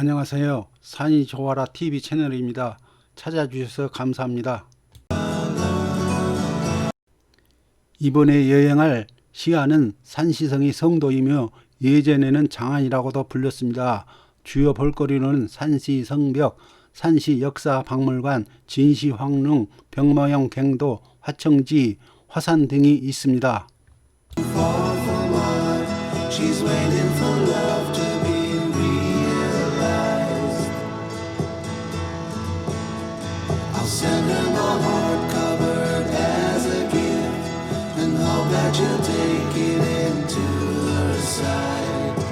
안녕하세요. 산이 좋아라 TV 채널입니다. 찾아주셔서 감사합니다. 이번에 여행할 시안은 산시성이 성도이며 예전에는 장안이라고도 불렸습니다. 주요 볼거리는 산시 성벽, 산시 역사박물관, 진시황릉, 병마용 갱도, 화청지, 화산 등이 있습니다. Send her my heart covered as a gift and hope that you'll take it into her side.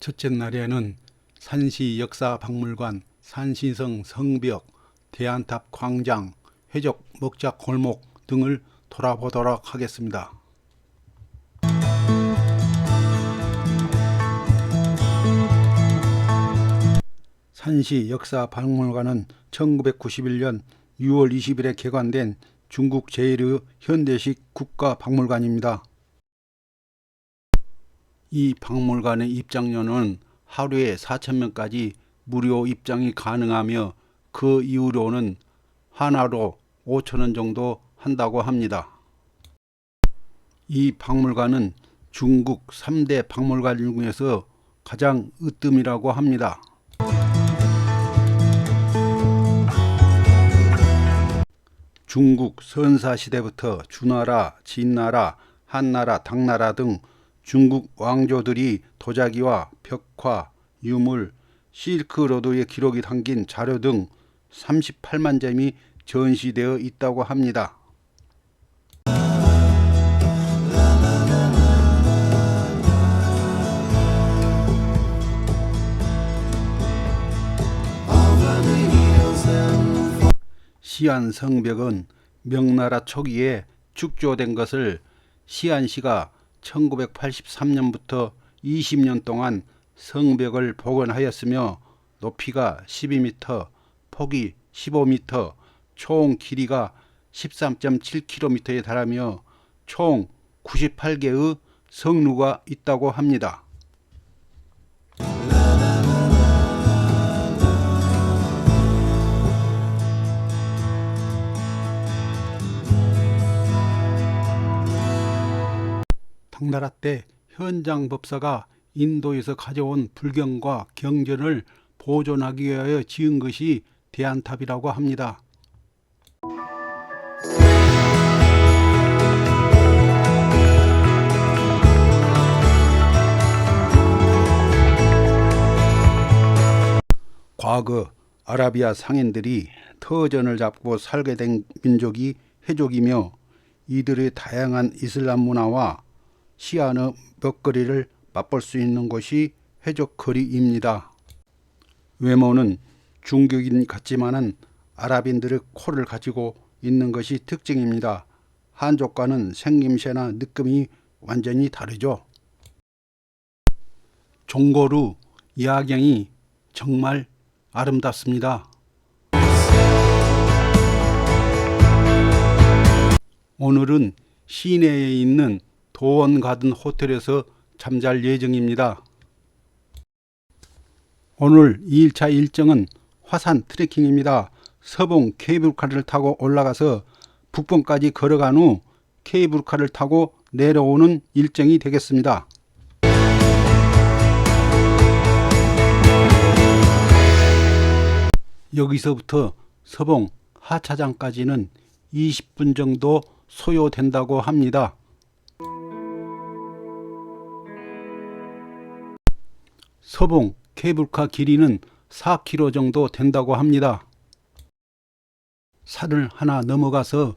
첫째 날에는 산시 역사박물관, 산시성 성벽, 대안탑 광장, 회적 먹자 골목 등을 돌아보도록 하겠습니다. 산시 역사박물관은 1991년 6월 20일에 개관된 중국 제1의 현대식 국가박물관입니다. 이 박물관의 입장료는 하루에 4,000명까지 무료 입장이 가능하며 그 이후로는 하나로 5,000원 정도 한다고 합니다. 이 박물관은 중국 3대 박물관 중에서 가장 으뜸이라고 합니다. 중국 선사시대부터 주나라, 진나라, 한나라, 당나라 등 중국 왕조들이 도자기와 벽화, 유물, 실크로드의 기록이 담긴 자료 등 38만 점이 전시되어 있다고 합니다. 시안 성벽은 명나라 초기에 축조된 것을 시안시가 1983년부터 20년 동안 성벽을 복원하였으며 높이가 12m, 폭이 15m, 총 길이가 13.7km에 달하며 총 98개의 성루가 있다고 합니다. 당나라 때 현장 법사가 인도에서 가져온 불경과 경전을 보존하기 위하여 지은 것이 대안탑이라고 합니다. 과거 아라비아 상인들이 터전을 잡고 살게 된 민족이 회족이며 이들의 다양한 이슬람 문화와 시안의 먹거리를 맛볼 수 있는 곳이 회족거리입니다. 외모는 중국인 같지만은 아랍인들의 코를 가지고 있는 것이 특징입니다. 한족과는 생김새나 느낌이 완전히 다르죠. 종고루 야경이 정말 아름답습니다. 오늘은 시내에 있는 도원가든 호텔에서 잠잘 예정입니다. 오늘 2일차 일정은 화산 트레킹입니다. 서봉 케이블카를 타고 올라가서 북봉까지 걸어간 후 케이블카를 타고 내려오는 일정이 되겠습니다. 여기서부터 서봉 하차장까지는 20분 정도 소요된다고 합니다. 서봉 케이블카 길이는 4km 정도 된다고 합니다. 산을 하나 넘어가서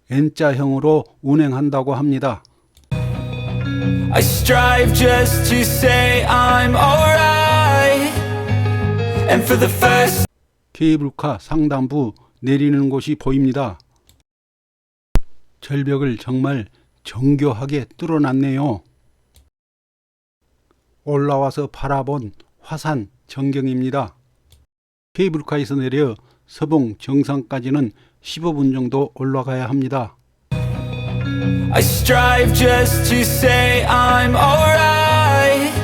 N자형으로 운행한다고 합니다. I strive just to say I'm alright. And for the first 케이블카 상단부 내리는 곳이 보입니다. 절벽을 정말 정교하게 뚫어놨네요. 올라와서 바라본 화산 전경입니다. 케이블카에서 내려 서봉 정상까지는 15분 정도 올라가야 합니다. I strive just to say I'm alright.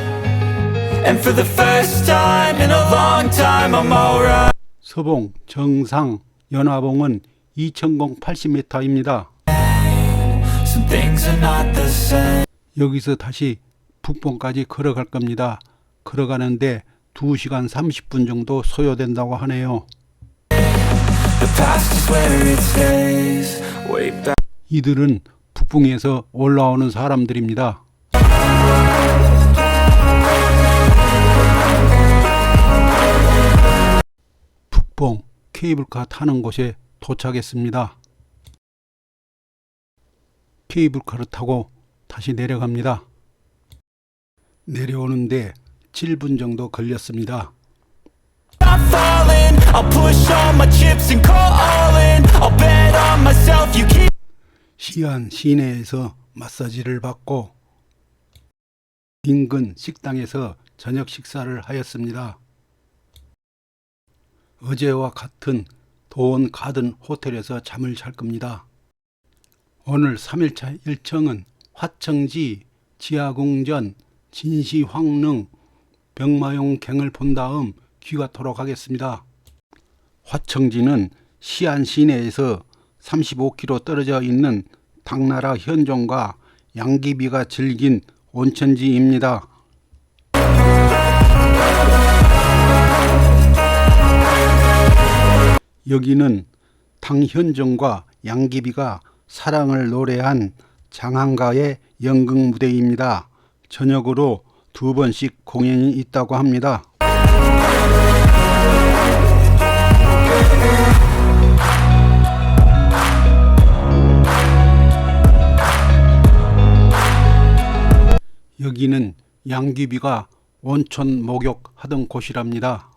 And for the first time in a long time I'm alright. 서봉 정상 연화봉은 2080m입니다. Some things are not the same. 여기서 다시 북봉까지 걸어갈 겁니다. 걸어가는데 2시간 30분 정도 소요된다고 하네요. The past is where it stays. Way back. 이들은 북봉에서 올라오는 사람들입니다. 북봉 케이블카 타는 곳에 도착했습니다. 케이블카를 타고 다시 내려갑니다. 내려오는데 7분 정도 걸렸습니다. Not falling. I'll push all my chips and call all in. I'll bet on myself. You keep. 시안 시내에서 마사지를 받고 인근 식당에서 저녁 식사를 하였습니다. 어제와 같은 도원 가든 호텔에서 잠을 잘 겁니다. 오늘 3일차 일정은 화청지, 지하궁전, 진시 황릉, 병마용 갱을 본 다음 귀가토록 하겠습니다. 화청지는 시안 시내에서 35km 떨어져 있는 당나라 현종과 양귀비가 즐긴 온천지입니다. 여기는 당현종과 양귀비가 사랑을 노래한 장한가의 연극 무대입니다. 저녁으로 2번씩 공연이 있다고 합니다. 여기는 양귀비가 온천 목욕하던 곳이랍니다.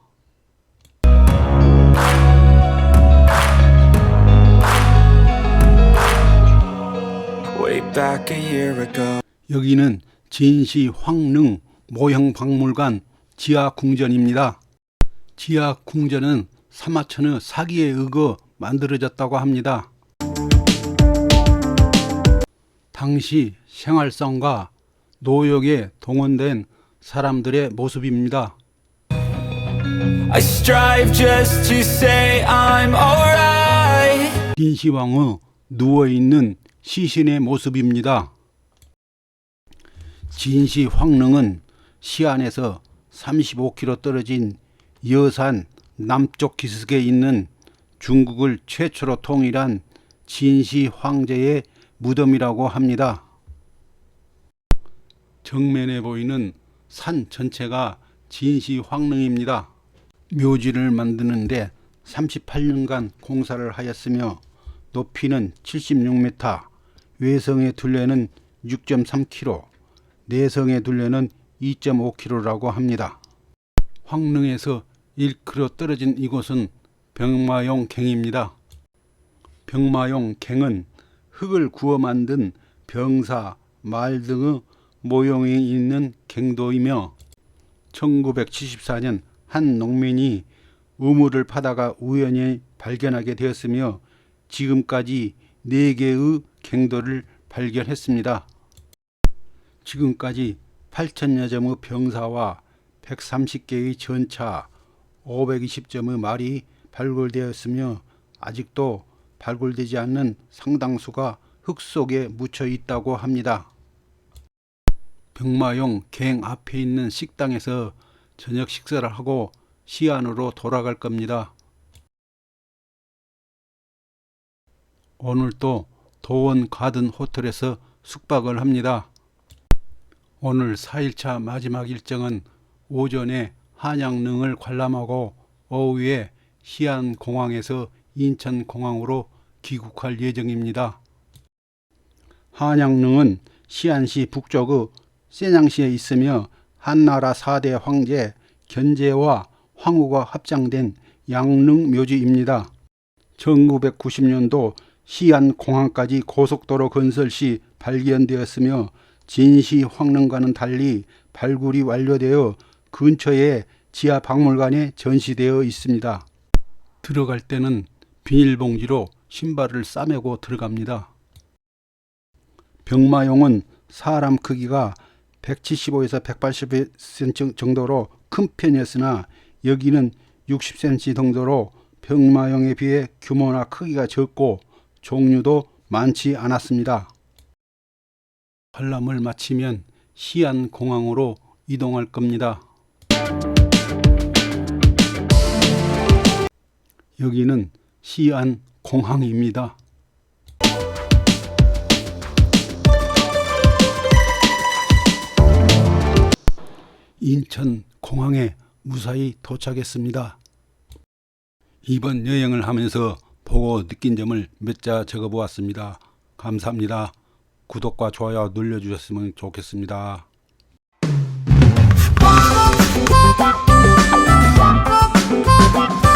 Way back a year ago. 여기는 진시 황릉 모형박물관 지하궁전입니다. 지하궁전은 사마천의 사기에 의거 만들어졌다고 합니다. 당시 생활성과 노역에 동원된 사람들의 모습입니다. I strive just to say I'm alright. 진시황의 누워있는 시신의 모습입니다. 진시 황릉은 시안에서 35km 떨어진 여산 남쪽 기슭에 있는 중국을 최초로 통일한 진시 황제의 무덤이라고 합니다. 정면에 보이는 산 전체가 진시 황릉입니다. 묘지를 만드는데 38년간 공사를 하였으며 높이는 76m, 외성의 둘레는 6.3km, 내성의 둘레는 2.5km라고 합니다. 황릉에서 1km 떨어진 이곳은 병마용 갱입니다. 병마용 갱은 흙을 구워 만든 병사, 말 등의 모형이 있는 갱도이며 1974년 한 농민이 우물을 파다가 우연히 발견하게 되었으며 지금까지 4개의 갱도를 발견했습니다. 지금까지 8,000여 점의 병사와 130개의 전차, 520점의 말이 발굴되었으며 아직도 발굴되지 않는 상당수가 흙 속에 묻혀 있다고 합니다. 병마용 갱 앞에 있는 식당에서 저녁 식사를 하고 시안으로 돌아갈 겁니다. 오늘 또 도원 가든 호텔에서 숙박을 합니다. 오늘 4일차 마지막 일정은 오전에 한양릉을 관람하고 오후에 시안공항에서 인천공항으로 귀국할 예정입니다. 한양릉은 시안시 북쪽의 쇠냥시에 있으며 한나라 4대 황제 견제와 황후가 합장된 양릉묘지입니다. 1990년도 시안공항까지 고속도로 건설 시 발견되었으며 진시 황릉과는 달리 발굴이 완료되어 근처에 지하박물관에 전시되어 있습니다. 들어갈 때는 비닐봉지로 신발을 싸매고 들어갑니다. 병마용은 사람 크기가 175에서 180cm 정도로 큰 편이었으나 여기는 60cm 정도로 병마용에 비해 규모나 크기가 적고 종류도 많지 않았습니다. 관람을 마치면 시안 공항으로 이동할 겁니다. 여기는 시안 공항입니다. 인천 공항에 무사히 도착했습니다. 이번 여행을 하면서 보고 느낀 점을 몇 자 적어 보았습니다. 감사합니다. 구독과 좋아요 눌러주셨으면 좋겠습니다. Thank you.